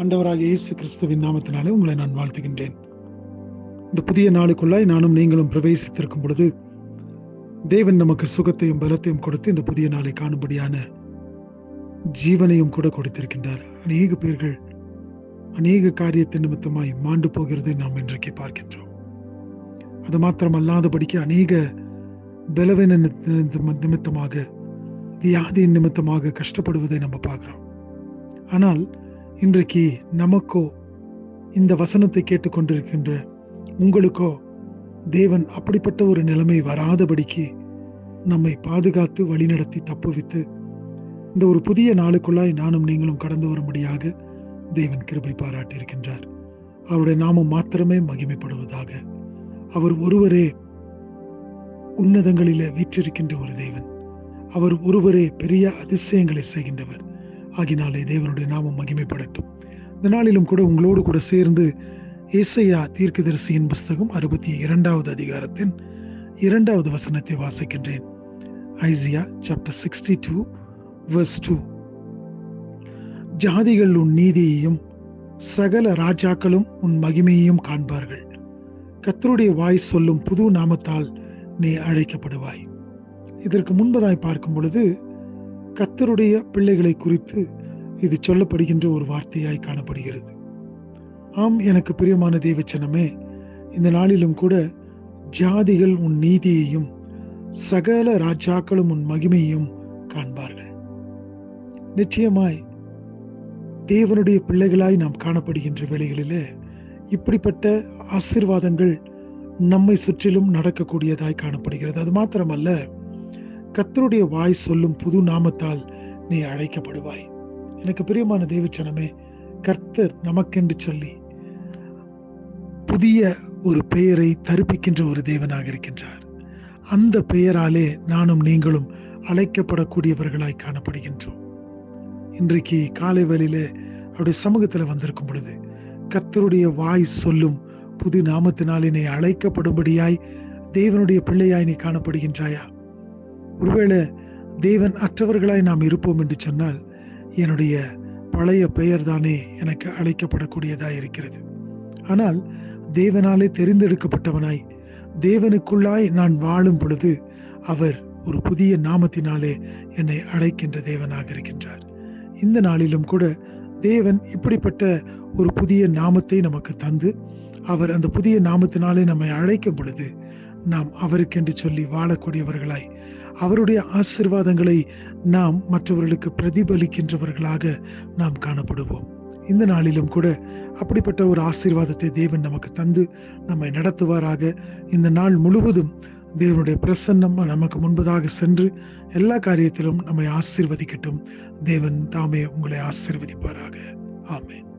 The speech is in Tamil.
ஆண்டவராகிய இயேசு கிறிஸ்துவின் நாமத்தினாலே உங்களை நான் வாழ்த்துகின்றேன். இந்த புதிய நாளுக்குள்ளாய் நானும் நீங்களும் பிரவேசித்திருக்கும் பொழுது தேவன் நமக்கு சுகத்தையும் பலத்தையும் கொடுத்து இந்த புதிய நாளை காணும்படியான ஜீவனையும் கூட கொடுத்திருக்கின்றார். அநேக பேர்கள் அநேக காரியத்தின் நிமித்தமாய் மாண்டு போகிறதை நாம் இன்றைக்கு பார்க்கின்றோம். அது மாத்திரம் அல்லாதபடிக்கு அநேக பலவீன நிமித்தமாக, வியாதியின் நிமித்தமாக கஷ்டப்படுவதை நம்ம பார்க்கிறோம். ஆனால் இன்றைக்கு நமக்கோ, இந்த வசனத்தை கேட்டுக்கொண்டிருக்கின்ற உங்களுக்கோ தேவன் அப்படிப்பட்ட ஒரு நிலைமை வராதபடிக்கு நம்மை பாதுகாத்து வழிநடத்தி தப்புவித்து இந்த ஒரு புதிய நாளுக்குள்ளாய் நானும் நீங்களும் கடந்து வரும்படியாக தேவன் கிருபை பாராட்டி இருக்கின்றார். அவருடைய நாமம் மாத்திரமே மகிமைப்படுவதாக. அவர் ஒருவரே உன்னதங்களிலே வீற்றிருக்கின்ற ஒரு தேவன். அவர் ஒருவரே பெரிய அதிசயங்களை செய்கின்றவர். ஆகினாலே தேவனுடைய நாமம் மகிமைப்படட்டும். இந்த நாளிலும் கூட உங்களோடு கூட சேர்ந்து ஏசாயா தீர்க்கதரிசியின் புஸ்தகம் 62வது அதிகாரத்தின் 2வது வசனத்தை வாசிக்கின்றேன். Isaiah chapter 62 verse 2. ஜாதிகள் உன் நீதியையும் சகல ராஜாக்களும் உன் மகிமையையும் காண்பார்கள். கர்த்தருடைய வாய் சொல்லும் புது நாமத்தால் நீ அழைக்கப்படுவாய். இதற்கு முன்பதாய் பார்க்கும் பொழுது கர்த்தருடைய பிள்ளைகளை குறித்து இது சொல்லப்படுகின்ற ஒரு வார்த்தையாய் காணப்படுகிறது. ஆம், எனக்கு பிரியமான தேவச்சனமே, இந்த நாளிலும் கூட ஜாதிகள் உன் நீதியையும் சகல ராஜாக்களும் உன் மகிமையையும் காண்பார்கள். நிச்சயமாய் தேவனுடைய பிள்ளைகளாய் நாம் காணப்படுகின்ற வேளைகளிலே இப்படிப்பட்ட ஆசீர்வாதங்கள் நம்மை சுற்றிலும் நடக்கக்கூடியதாய் காணப்படுகிறது. அது மாத்திரமல்ல, கர்த்தருடைய வாய் சொல்லும் புது நாமத்தால் நீ அழைக்கப்படுவாய். எனக்கு பிரியமான தேவச்சனமே, கர்த்தர் நமக்கென்று சொல்லி புதிய ஒரு பெயரை தரிப்பிக்கின்ற ஒரு தேவனாக இருக்கின்றார். அந்த பெயராலே நானும் நீங்களும் அழைக்கப்படக்கூடியவர்களாய் காணப்படுகின்றோம். இன்றைக்கு காலை வேளையிலே அவருடைய சமூகத்தில் வந்திருக்கும் பொழுது கர்த்தருடைய வாய் சொல்லும் புது நாமத்தினாலே நீ அழைக்கப்படும்படியாய் தேவனுடைய பிள்ளையாய் நீ காணப்படுகின்றாயா? ஒருவேளை தேவன் அற்றவர்களாய் நாம் இருப்போம் என்று சொன்னால் என்னுடைய பழைய பெயர் தானே எனக்கு அழைக்கப்படக்கூடியதாய் இருக்கிறது. ஆனால் தேவனாலே தெரிந்தெடுக்கப்பட்டவனாய் தேவனுக்குள்ளாய் நான் வாழும் பொழுது அவர் ஒரு புதிய நாமத்தினாலே என்னை அழைக்கின்ற தேவனாக இருக்கின்றார். இந்த நாளிலும் கூட தேவன் இப்படிப்பட்ட ஒரு புதிய நாமத்தை நமக்கு தந்து அவர் அந்த புதிய நாமத்தினாலே நம்மை அழைக்கும் பொழுது நாம் அவருக்கென்று சொல்லி வாழக்கூடியவர்களாய் அவருடைய ஆசீர்வாதங்களை நாம் மற்றவர்களுக்கு பிரதிபலிக்கின்றவர்களாக நாம் காணப்படுவோம். இந்த நாளிலும் கூட அப்படிப்பட்ட ஒரு ஆசீர்வாதத்தை தேவன் நமக்கு தந்து நம்மை நடத்துவாராக. இந்த நாள் முழுவதும் தேவனுடைய பிரசன்னம் நமக்கு முன்பதாக சென்று எல்லா காரியத்திலும் நம்மை ஆசீர்வதிக்கட்டும். தேவன் தாமே உங்களை ஆசீர்வதிப்பாராக. ஆமென்.